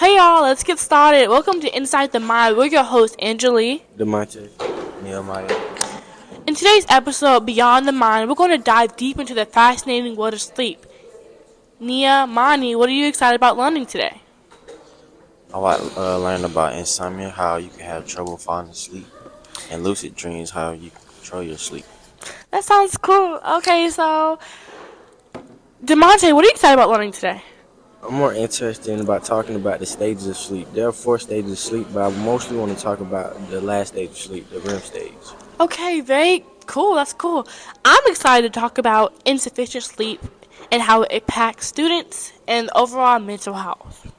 Hey y'all, let's get started. Welcome to Inside the Mind. We're your hosts, Angeli. Demonte, Nehemiah. In today's episode, Beyond the Mind, we're going to dive deep into the fascinating world of sleep. Nia, Mani, what are you excited about learning today? I want to learn about insomnia, how you can have trouble falling asleep, and lucid dreams, how you can control your sleep. That sounds cool. Okay, so Demonte, what are you excited about learning today? I'm more interested in about talking about the stages of sleep. There are four stages of sleep, but I mostly want to talk about the last stage of sleep, the REM stage. Okay, very cool. That's cool. I'm excited to talk about insufficient sleep and how it impacts students and overall mental health.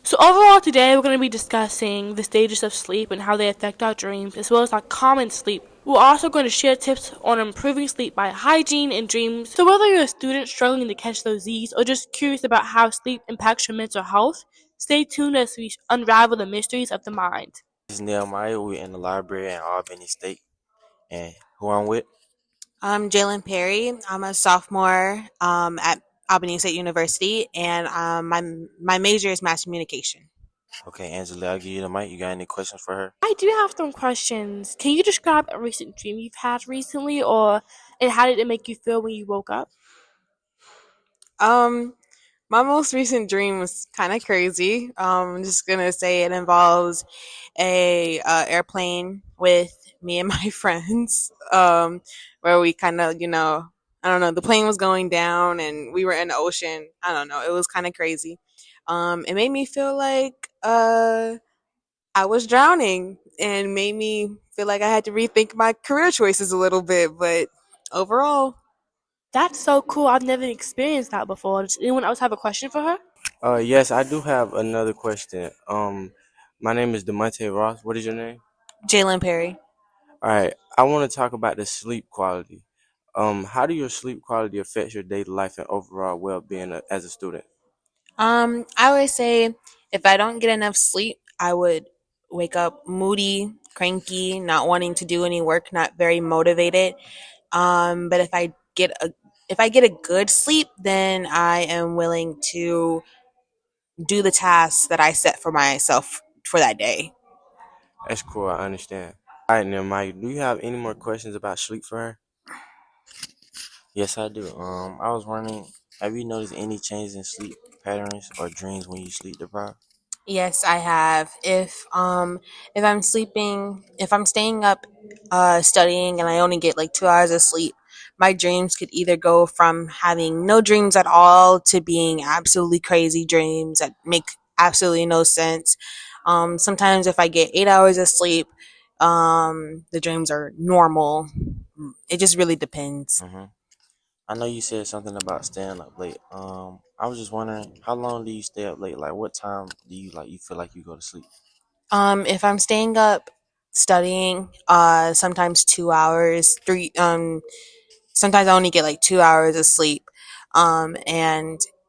So overall today we're going to be discussing the stages of sleep and how they affect our dreams as well as our common sleep. We're also going to share tips on improving sleep by hygiene and dreams. So whether you're a student struggling to catch those Z's or just curious about how sleep impacts your mental health, stay tuned as we unravel the mysteries of the mind. This is Nehemiah. We're in the library in Albany State, and who I'm with? I'm Jalen Perry. I'm a sophomore at Albany State University, and my major is mass communication. Okay, Angela, I'll give you the mic. You got any questions for her? I do have some questions. Can you describe a recent dream you've had recently and how did it make you feel when you woke up? Um, my most recent dream was kind of crazy. I'm just gonna say it involves a airplane with me and my friends, where we kind of, I don't know, the plane was going down and we were in the ocean. I don't know, it was kind of crazy. It made me feel like I was drowning and made me feel like I had to rethink my career choices a little bit. But overall, That's so cool. I've never experienced that before. Does anyone else have a question for her? Yes, I do have another question. My name is Demonte Ross. What is your name? Jalen Perry. All right, I want to talk about the sleep quality. How do your sleep quality affect your daily life and overall well-being as a student? I would say if I don't get enough sleep, I would wake up moody, cranky, not wanting to do any work, not very motivated. But if I get a good sleep, then I am willing to do the tasks that I set for myself for that day. That's cool. I understand. All right, now, Mike, do you have any more questions about sleep for her? Yes, I do. I was wondering, have you noticed any changes in sleep patterns or dreams when you sleep deprived? Yes, I have. If I'm staying up studying and I only get like 2 hours of sleep, my dreams could either go from having no dreams at all to being absolutely crazy dreams that make absolutely no sense. Sometimes if I get 8 hours of sleep, the dreams are normal. It just really depends. Mm-hmm. I know you said something about staying up late. I was just wondering, how long do you stay up late? Like, what time do you feel like you go to sleep? If I'm staying up studying, sometimes 2 hours, three, sometimes I only get like 2 hours of sleep. And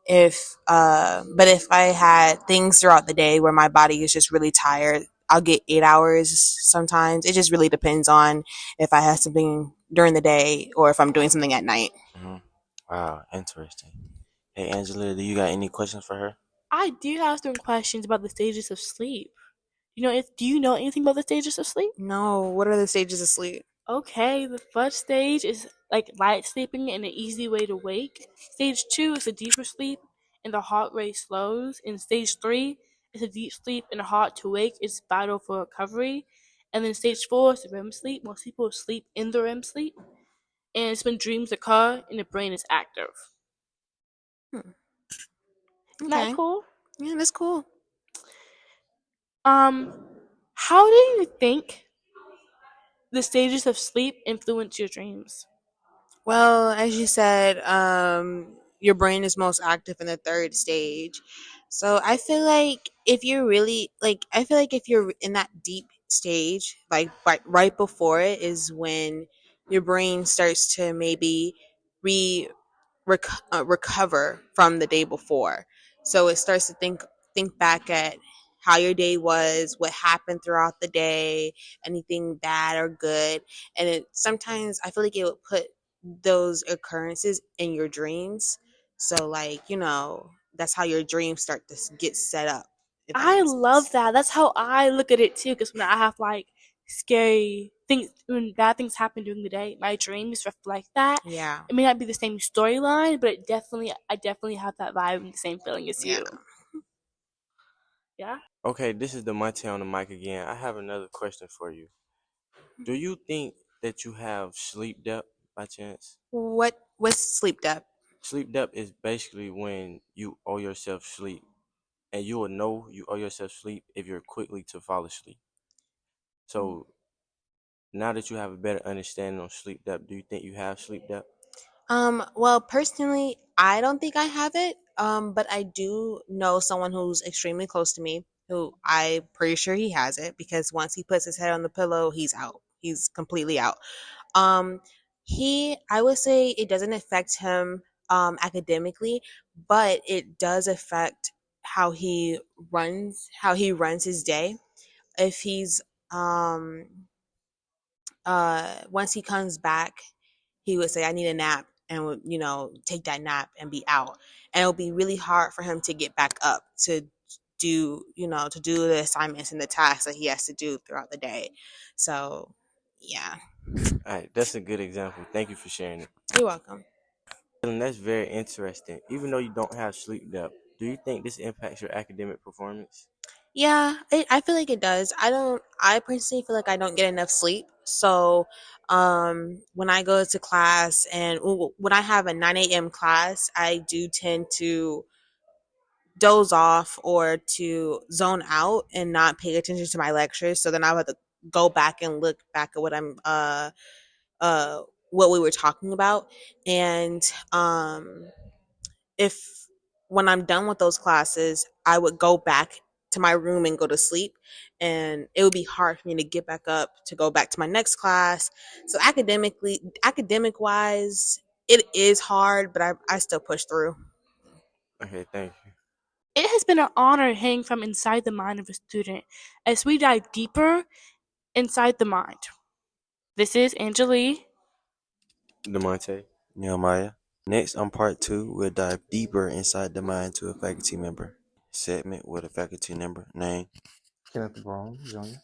but if I had things throughout the day where my body is just really tired, I'll get 8 hours sometimes. It just really depends on if I have something during the day or if I'm doing something at night. Mm-hmm. Wow, interesting. Hey, Angela, do you got any questions for her? I do have some questions about the stages of sleep. Do you know anything about the stages of sleep? No, what are the stages of sleep? Okay, the first stage is like light sleeping and an easy way to wake. Stage two is a deeper sleep and the heart rate slows. And stage three is a deep sleep and hard to wake. It's vital for recovery. And then stage four is the REM sleep. Most people sleep in the REM sleep. And it's when dreams occur and the brain is active. Hmm. Isn't that Okay. cool? Yeah, that's cool. Um, how do you think the stages of sleep influence your dreams? Well, as you said, your brain is most active in the third stage. So I feel like if you're really like, I feel like if you're in that deep stage, like right before it is when your brain starts to maybe re recover from the day before. So it starts to think back at how your day was, what happened throughout the day, anything bad or good, and it sometimes I feel like it would put those occurrences in your dreams. So like that's how your dreams start to get set up. if that I makes love sense. that. That's how I look at it too. Because when I have like scary things, when bad things happen during the day, my dreams reflect that. Yeah, It may not be the same storyline, but I definitely have that vibe and the same feeling as yeah. you. Yeah. Okay, this is the Monte on the mic again. I have another question for you. Do you think that you have sleep debt by chance? What's sleep debt? Sleep debt is basically when you owe yourself sleep, and you will know you owe yourself sleep if you're quickly to fall asleep. So now that you have a better understanding on sleep debt, do you think you have sleep debt? Well, personally, I don't think I have it. But I do know someone who's extremely close to me who I'm pretty sure he has it because once he puts his head on the pillow, he's out. He's completely out. Um, I would say it doesn't affect him academically, but it does affect how he runs his day. If he's um once he comes back, he would say, I need a nap, and would, take that nap and be out. And it'll be really hard for him to get back up to do the assignments and the tasks that he has to do throughout the day. So, yeah, All right, that's a good example. Thank you for sharing it. you're welcome. And that's very interesting. Even though you don't have sleep debt, do you think this impacts your academic performance? Yeah, I feel like it does. I personally feel like I don't get enough sleep. So, when I go to class and when I have a 9 a.m. class, I do tend to doze off or to zone out and not pay attention to my lectures. So then I would have to go back and look back at uh what we were talking about. And if when I'm done with those classes, I would go back to my room and go to sleep. And it would be hard for me to get back up to go back to my next class. So academic wise, it is hard, but I still push through. Okay, thank you. It has been an honor hearing from inside the mind of a student as we dive deeper inside the mind. This is Angelique. Demonte. Nehemiah. Next, on part two, we'll dive deeper inside the mind to a faculty member. Segment with a faculty member name. Kenneth Brown Jr.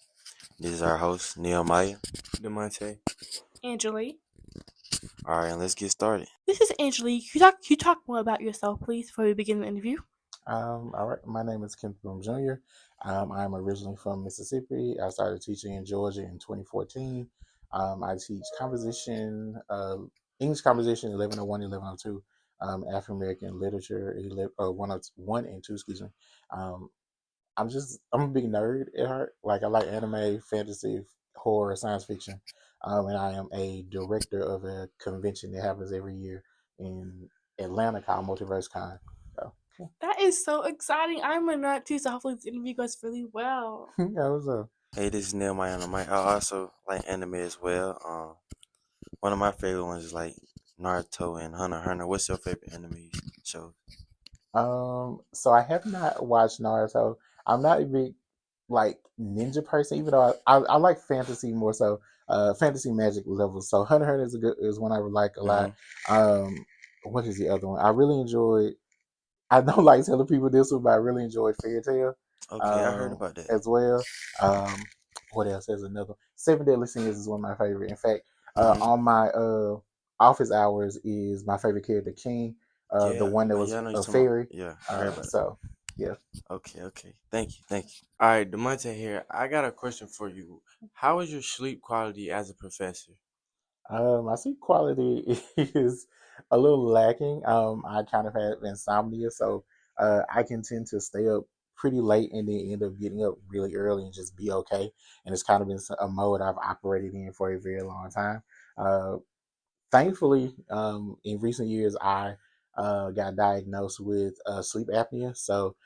This is our host, Nehemiah. Demonte. Angelique. All right, let's get started. This is Angelique. Can you talk more about yourself, please, before we begin the interview? All right, my name is Kenneth Brown Jr. I'm originally from Mississippi. I started teaching in Georgia in 2014. I teach composition, English composition 1101, 1102, African American literature 101 and 2, excuse me. Um, I'm a big nerd at heart. Like I like anime, fantasy, horror, science fiction, and I am a director of a convention that happens every year in Atlanta called Multiverse Con. So That is so exciting. I'm a nut too, so hopefully this interview goes really well. yeah, what's up? Hey, this is Nehemiah on the mic. I also like anime as well. One of my favorite ones is like Naruto and Hunter x Hunter. What's your favorite anime show? So I have not watched Naruto. I'm not a big like ninja person, even though I like fantasy more so, fantasy magic levels. So Hunter x Hunter is one I would like a Mm-hmm. lot. Um, what is the other one? I really enjoyed. I don't like telling people this one, but I really enjoyed Fairy Tail Okay, I heard about that. as well. Um, what else? There's another. Seven Deadly Sins is one of my favorite. In fact, Mm-hmm. on my office hours is my favorite character, King, the Yeah, one that was yeah, I know you're a talking about. fairy. Yeah, I heard about it. So yeah. Okay, okay. Thank you, thank you. All right, Demonte here. I got a question for you. How is your sleep quality as a professor? I see quality is a little lacking. I kind of have insomnia, so I can tend to stay up pretty late and then end up getting up really early and just be okay. And it's kind of been a mode I've operated in for a very long time. Uh, Thankfully, in recent years, I got diagnosed with sleep apnea. So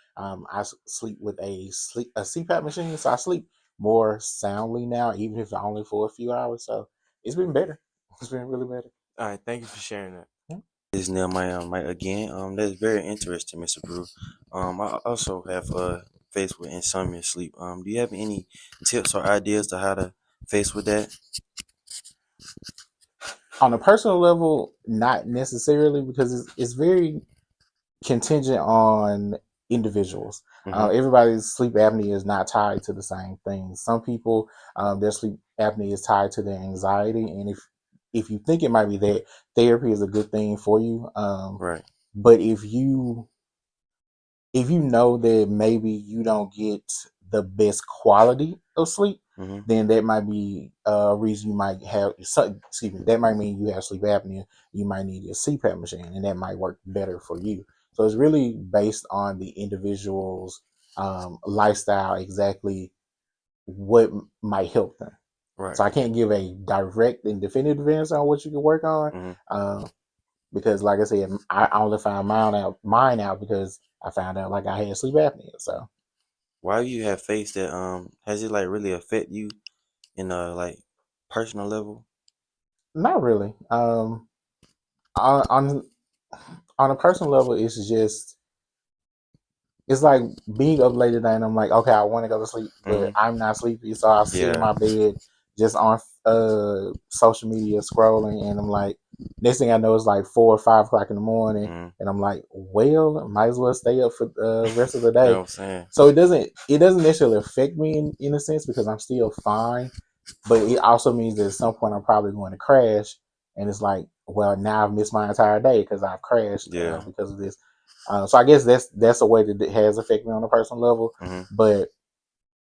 sleep with a CPAP machine. So I sleep more soundly now, even if only for a few hours. So it's been better. It's been really better. All right, thank you for sharing that. Yeah. This is Nehemiah on mic again. That's very interesting, Mr. Brew. I also have faced with insomnia sleep. Do you have any tips or ideas to how to face with that? On a personal level, not necessarily because it's very contingent on individuals. Mm-hmm. Everybody's sleep apnea is not tied to the same thing. Some people, their sleep apnea is tied to their anxiety, and if you think it might be that, therapy is a good thing for you. Right. But if you know that maybe you don't get the best quality of sleep, Mm-hmm. then that might be a reason you might have. Excuse me. That might mean you have sleep apnea. You might need a CPAP machine, and that might work better for you. So it's really based on the individual's lifestyle, exactly what might help them. Right. So I can't give a direct and definitive answer on what you can work on. Mm-hmm. Because like I said, I only found mine out because I found out like I had sleep apnea. So Why do you have faced that? Has it like really affect you in a like personal level? not really. On on a personal level, it's like being up late at night and I'm like, okay, I want to go to sleep, but Mm-hmm. I'm not sleepy. So I sit in Yeah. my bed just on social media scrolling, and I'm like, next thing I know, it's like 4 or 5 o'clock in the morning, Mm-hmm. and I'm like, well, might as well stay up for the rest of the You know day. what I'm saying? So it doesn't necessarily affect me in a sense because I'm still fine, but it also means that at some point I'm probably going to crash, and it's like, well, now I've missed my entire day because I've crashed Yeah. because of this. So I guess that's a way that it has affected me on a personal level. Mm-hmm. But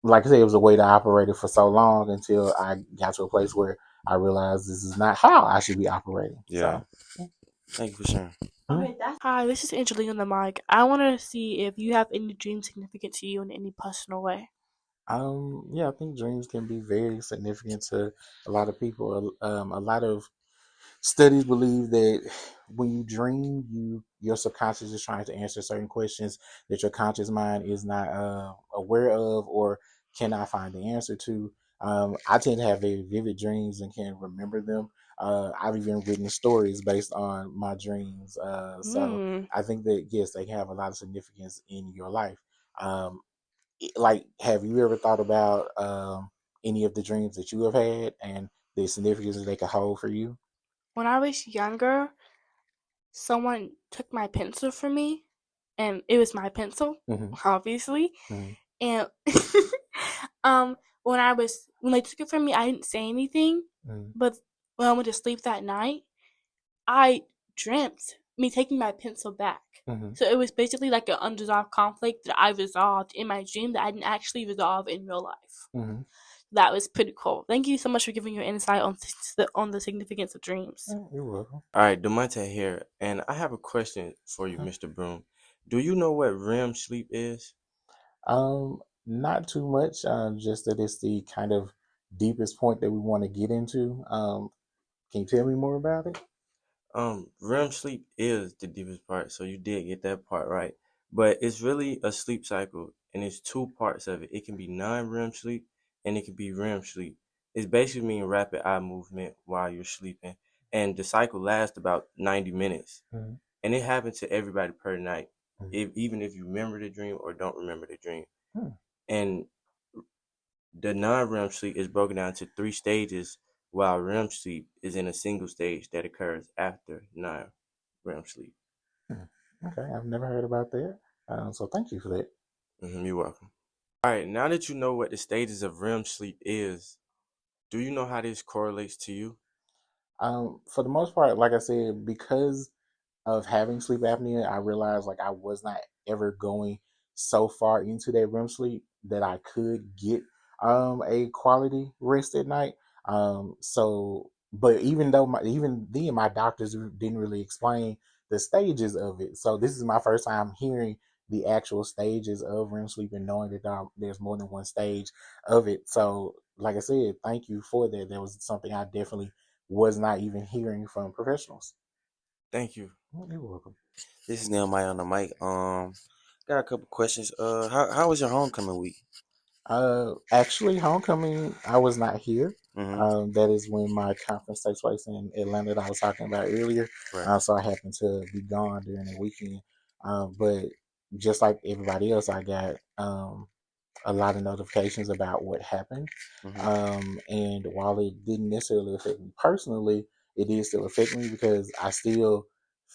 like I said, it was a way to operate it for so long until I got to a place where I realized this is not how I should be operating. Yeah. So Thank you for sharing. Okay, hi, this is Angelina on the mic. I want to see if you have any dreams significant to you in any personal way. yeah, I think dreams can be very significant to a lot of people. A lot of studies believe that when you dream, your subconscious is trying to answer certain questions that your conscious mind is not aware of or cannot find the answer to. I tend to have very vivid dreams and can remember them. I've even written stories based on my dreams. So Hmm. I think that yes, they can have a lot of significance in your life. Um, like, have you ever thought about any of the dreams that you have had and the significance that they could hold for you? When I was younger, someone took my pencil from me, and it was my pencil, Mm-hmm. obviously. Mm-hmm. And when they took it from me, I didn't say anything. Mm-hmm. But when I went to sleep that night, I dreamt me taking my pencil back. Mm-hmm. So it was basically like an unresolved conflict that I resolved in my dream that I didn't actually resolve in real life. Mm-hmm. That was pretty cool. Thank you so much for giving your insight on the significance of dreams. You're welcome. All right, Demonte here, and I have a question for you, Uh-huh. Mr. Broom. Do you know what REM sleep is? Not too much. Just that it's the kind of deepest point that we want to get into. Can you tell me more about it? REM sleep is the deepest part, so you did get that part right. But it's really a sleep cycle, and it's two parts of it. It can be non-REM sleep, and it can be REM sleep. It's basically mean rapid eye movement while you're sleeping, and the cycle lasts about 90 minutes, Mm-hmm. and it happens to everybody per night, Mm-hmm. even if you remember the dream or don't remember the dream. Hmm. And the non-REM sleep is broken down into three stages, while REM sleep is in a single stage that occurs after non-REM sleep. Hmm. Okay, I've never heard about that. So thank you for that. You're welcome. All right, now that you know what the stages of REM sleep is, do you know how this correlates to you? For the most part, like I said, because of having sleep apnea, I realized like I was not ever going so far into that REM sleep that I could get a quality rest at night. So but even though even then my doctors didn't really explain the stages of it. So this is my first time hearing the actual stages of REM sleep and knowing that there's more than one stage of it. So like I said, thank you for that. That was something I definitely was not even hearing from professionals. Thank you. You're welcome. This is Nehemiah on the mic. Got a couple questions. How was your homecoming week? Actually, homecoming, I was not here. Mm-hmm. That is when my conference takes place in Atlanta that I was talking about earlier. Right. So I happened to be gone during the weekend. But just like everybody else, I got a lot of notifications about what happened. Mm-hmm. And while it didn't necessarily affect me personally, it did still affect me because I still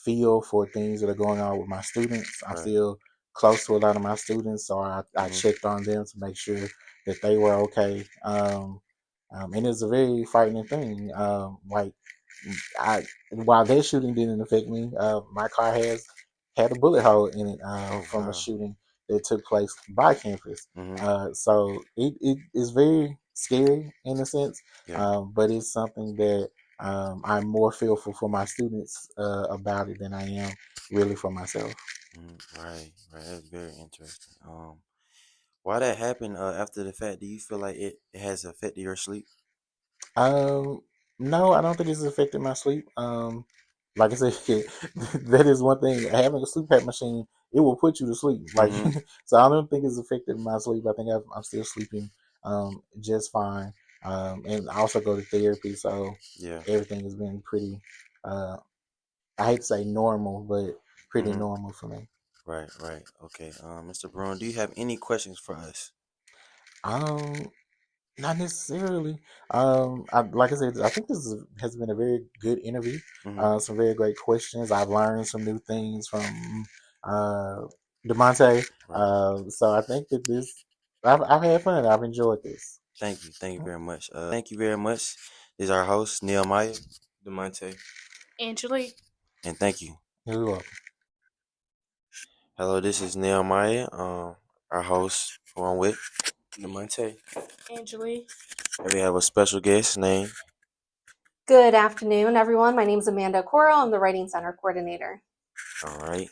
feel for things that are going on with my students. I'm Right. still close to a lot of my students, so I Mm-hmm. checked on them to make sure that they were okay. And it's a very frightening thing. Like I, while that shooting didn't affect me, my car has had a bullet hole in it Oh from a wow. shooting that took place by campus. Mm-hmm. So it is very scary in a sense, Yeah. but it's something that I'm more fearful for my students about it than I am really for myself. Right. Right. That's very interesting. Why that happened after the fact? Do you feel like it has affected your sleep? Um, no, I don't think it's affected my sleep. Like I said, that is one thing. Having a sleep pack machine, it will put you to sleep. Like, Mm-hmm. so I don't think it's affected my sleep. I think I'm still sleeping, just fine. And I also go to therapy, so Yeah. everything has been pretty. Uh, I hate to say normal, but pretty Mm-hmm. normal for me. Right. Right. Okay. Mr. Brown, do you have any questions for us? Um, Not necessarily. Like I said, I think has been a very good interview. Mm-hmm. Some very great questions. I've learned some new things from uh, Demonte. Right. So I think that I've had fun. I've enjoyed this. Thank you. Thank you very much. Thank you very much. This is our host, Nehemiah DeMonte. Angeli. And thank you. You're welcome. Hello, this is Nehemiah, our host, who I'm with, DeMonte. Angeli. And we have a special guest named. Good afternoon, everyone. My name is Amanda Coro. I'm the Writing Center Coordinator. All right.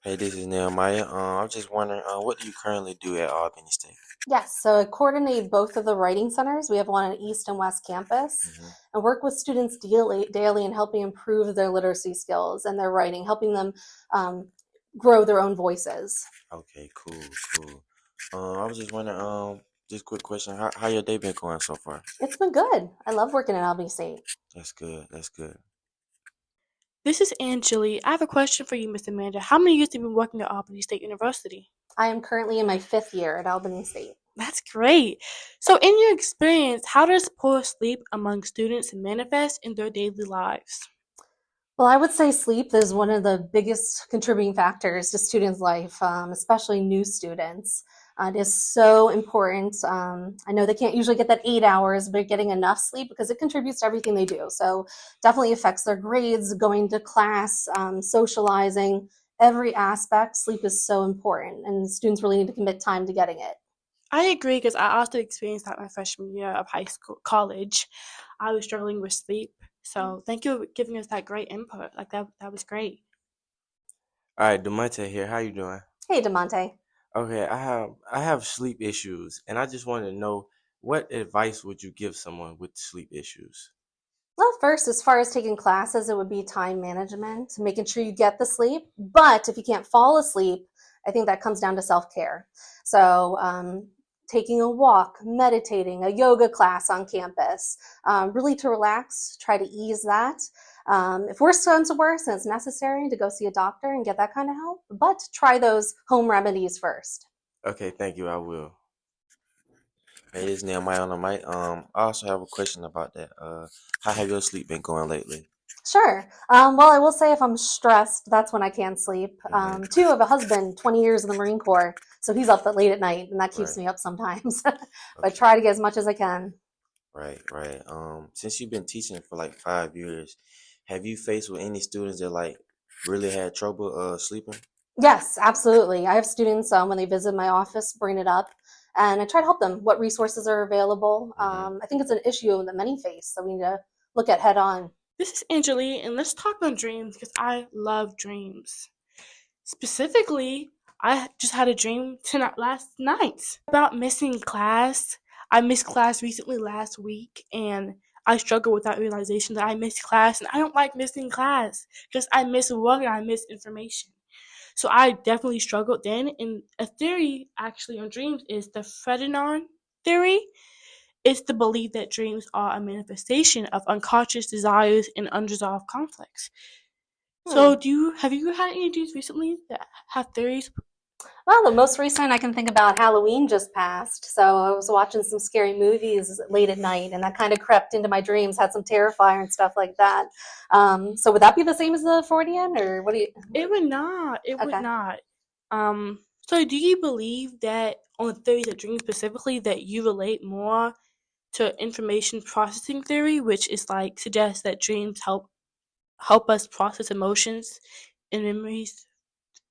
Hey, this is Nehemiah. I'm just wondering, what do you currently do at Albany State? Yes, so I coordinate both of the writing centers. We have one on East and West Campus, Mm-hmm. and work with students daily in helping improve their literacy skills and their writing, helping them grow their own voices. Okay, cool, cool. I was just wondering, just quick question, how your day been going so far? It's been good. I love working at Albany State. That's good. That's good. This is Angeli. I have a question for you, Miss Amanda. How many years have you been working at Albany State University? I am currently in my 5th year at Albany State. That's great. So, in your experience, how does poor sleep among students manifest in their daily lives? Well, I would say sleep is one of the biggest contributing factors to students' life, especially new students. It is so important. I know they can't usually get that 8 hours, but getting enough sleep because it contributes to everything they do. So definitely affects their grades, going to class, socializing, every aspect. Sleep is so important, and students really need to commit time to getting it. I agree because I also experienced that my freshman year of college. I was struggling with sleep. So, thank you for giving us that great input. Like that was great. All right, DeMonte here. How you doing? Hey, DeMonte. Okay, I have sleep issues, and I just wanted to know what advice would you give someone with sleep issues? Well, first, as far as taking classes, it would be time management, making sure you get the sleep. But if you can't fall asleep, I think that comes down to self care. So, taking a walk, meditating, a yoga class on campus, really to relax, try to ease that. If worse comes to worse, and it's necessary to go see a doctor and get that kind of help, but try those home remedies first. Okay, thank you. I will. Hey, this is Nehemiah on the mic. I also have a question about that. How have your sleep been going lately? Sure. Well, I will say if I'm stressed, that's when I can't sleep. Mm-hmm. Two, I have a husband, 20 years in the Marine Corps, so he's up late at night, and that keeps Right. me up sometimes. But I Okay. try to get as much as I can. Right. Right. Since you've been teaching for like 5 years, have you faced with any students that like really had trouble sleeping? Yes, absolutely. I have students when they visit my office bring it up, and I try to help them what resources are available. Mm-hmm. I think it's an issue that many face, so we need to look at head on. This is Angeli, and let's talk about dreams because I love dreams. Specifically, I just had a dream tonight, last night, about missing class. I missed class recently last week, and I struggle with that realization that I missed class, and I don't like missing class because I miss work and I miss information. So I definitely struggled then. And a theory actually on dreams is the Freudian theory. It's the belief that dreams are a manifestation of unconscious desires and unresolved conflicts. Hmm. So, have you had any dreams recently that have theories? Well, the most recent I can think about, Halloween just passed. So I was watching some scary movies late at night, and that kind of crept into my dreams, had some Terrifier and stuff like that. So would that be the same as the Freudian, or what do you? It would not. It would Okay. not. So do you believe that on theories of dreams specifically that you relate more to information processing theory, which is like suggests that dreams help us process emotions and memories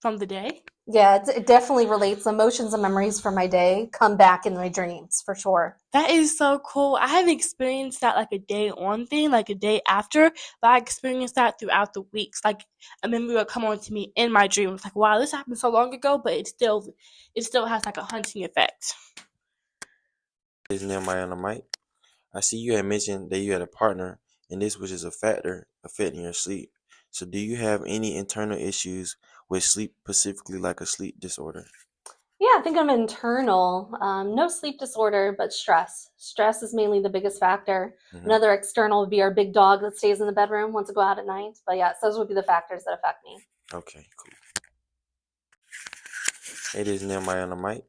from the day? Yeah, it definitely relates. Emotions and memories from my day come back in my dreams for sure. That is so cool. I haven't experienced that like a day on thing, like a day after, but I experienced that throughout the weeks. Like a memory would come on to me in my dreams. Like, wow, this happened so long ago, but it still has like a hunting effect. Is Nehemiah on the mic? I see you had mentioned that you had a partner, and this was just a factor affecting your sleep. So, do you have any internal issues with sleep, specifically like a sleep disorder? Yeah, I think I'm internal. No sleep disorder, but stress. Stress is mainly the biggest factor. Hmm. Another external would be our big dog that stays in the bedroom, wants to go out at night. But yes, those would be the factors that affect me. Okay, cool. It is Nehemiah on the mic.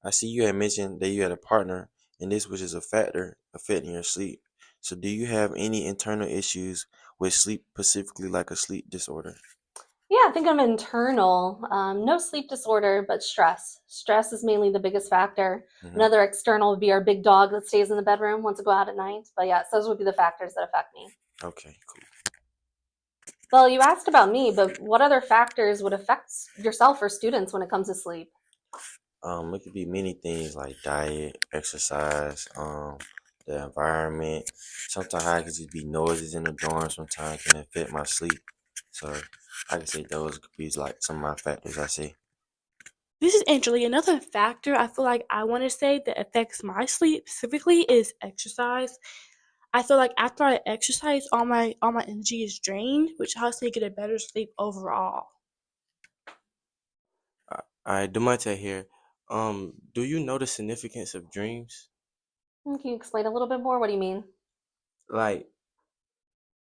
I see you had mentioned that you had a partner, and this was just a factor affecting your sleep. So, do you have any internal issues with sleep, specifically like a sleep disorder? Yeah, I think I'm internal. No sleep disorder, but stress. Stress is mainly the biggest factor. Hmm. Another external would be our big dog that stays in the bedroom, wants to go out at night. But yes, those would be the factors that affect me. Okay, cool. Well, you asked about me, but what other factors would affect yourself or students when it comes to sleep? It could be many things like diet, exercise, the environment. Sometimes I could just be noises in the dorm. Sometimes can affect my sleep. So I can say those could be like some of my factors. I see. This is Angeli. Another factor I feel like I want to say that affects my sleep specifically is exercise. I feel like after I exercise, all my energy is drained, which helps me get a better sleep overall. All right, Demonte here. Do you know the significance of dreams? Can you explain a little bit more? What do you mean? Like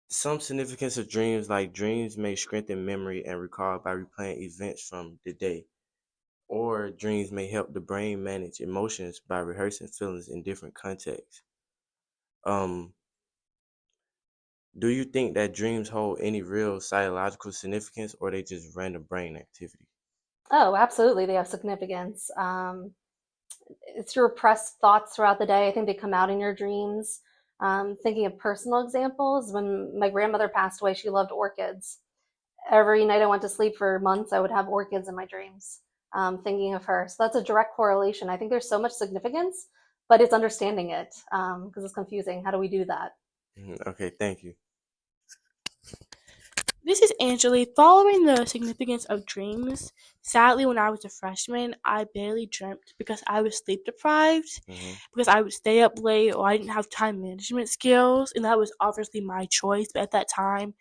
some significance of dreams, like dreams may strengthen memory and recall by replaying events from the day. Or dreams may help the brain manage emotions by rehearsing feelings in different contexts. Um, do you think that dreams hold any real psychological significance or they just random brain activity? Oh, absolutely, they have significance. It's your repressed thoughts throughout the day. I think they come out in your dreams. Thinking of personal examples, when my grandmother passed away, she loved orchids. Every night I went to sleep for months, I would have orchids in my dreams, thinking of her. So that's a direct correlation. I think there's so much significance, but it's understanding it because it's confusing. How do we do that? Okay, thank you. This is Angeli. Following the significance of dreams, sadly, when I was a freshman, I barely dreamt because I was sleep deprived, Hmm. because I would stay up late or I didn't have time management skills, and that was obviously my choice. But at that time,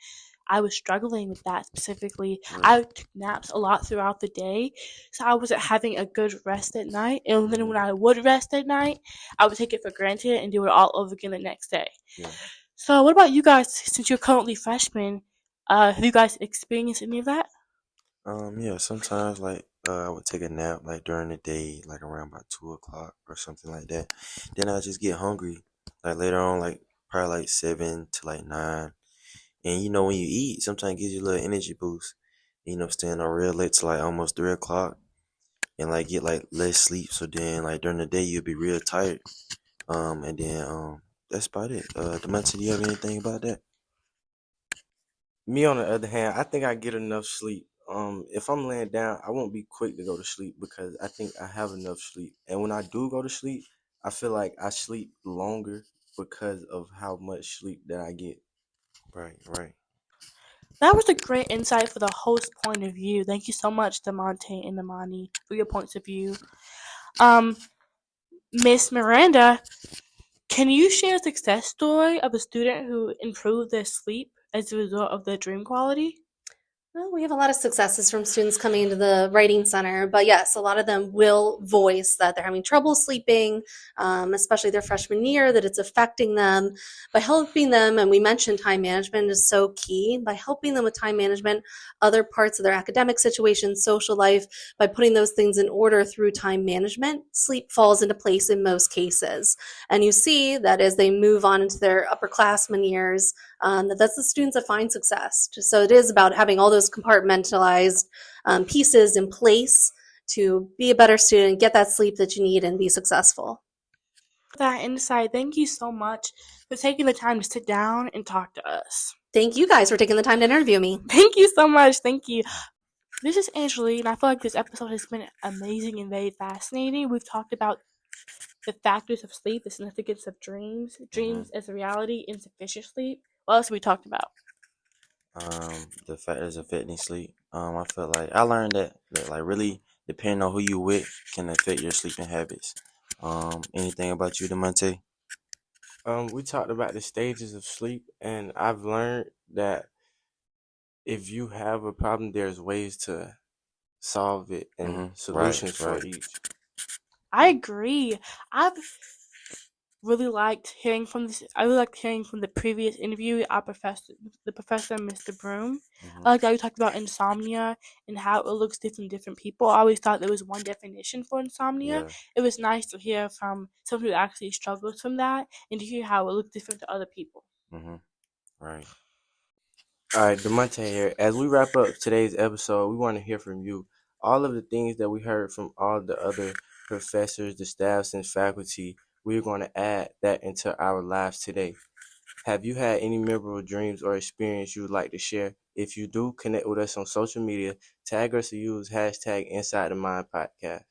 I was struggling with that specifically. Yeah. I took naps a lot throughout the day, so I wasn't having a good rest at night. And then Hmm. when I would rest at night, I would take it for granted and do it all over again the next day. Yeah. So, what about you guys? Since you're currently freshmen, have you guys experienced any of that? Yeah. Sometimes like I would take a nap like during the day, like around about 2 o'clock or something like that. Then I just get hungry, like later on, like probably like 7 to like 9. And when you eat, sometimes it gives you a little energy boost. Staying on real late to like almost 3 o'clock and like get like less sleep. So then like during the day you'll be real tired. And then that's about it. Demonte, do you have anything about that? Me on the other hand, I think I get enough sleep. If I'm laying down, I won't be quick to go to sleep because I think I have enough sleep. And when I do go to sleep, I feel like I sleep longer because of how much sleep that I get. Right, right. That was a great insight for the host point of view. Thank you so much, Demonte and Imani, for your points of view. Um, Miss Miranda, can you share a success story of a student who improved their sleep as a result of their dream quality? Well, we have a lot of successes from students coming into the writing center, but yes, a lot of them will voice that they're having trouble sleeping, especially their freshman year, that it's affecting them. By helping them, and we mentioned time management is so key, by helping them with time management, other parts of their academic situation, social life, by putting those things in order through time management, sleep falls into place in most cases. And you see that as they move on into their upperclassmen years, That's the students that find success. So it is about having all those compartmentalized pieces in place to be a better student, get that sleep that you need, and be successful. That insight. Thank you so much for taking the time to sit down and talk to us. Thank you guys for taking the time to interview me. Thank you so much. Thank you. This is Angelique, and I feel like this episode has been amazing and very fascinating. We've talked about the factors of sleep, the significance of dreams, dreams as a reality, insufficient sleep. What else have we talked about? The factors affecting sleep. I feel like I learned that like really depending on who you with can affect your sleeping habits. Anything about you, Demonte? We talked about the stages of sleep, and I've learned that if you have a problem, there's ways to solve it and Mm-hmm. solutions for Right. each. I agree. I've really liked hearing from this. I really liked hearing from the previous interview, the professor, Mr. Broom. Mm-hmm. I like how we talked about insomnia and how it looks different to different people. I always thought there was one definition for insomnia. Yeah. It was nice to hear from someone who actually struggles from that and to hear how it looks different to other people. Mm-hmm. Right. All right, Demonte here. As we wrap up today's episode, we want to hear from you. All of the things that we heard from all the other professors, the staffs, and faculty, we're going to add that into our lives today. Have you had any memorable dreams or experience you would like to share? If you do, connect with us on social media. Tag us or use hashtag Inside the Mind Podcast.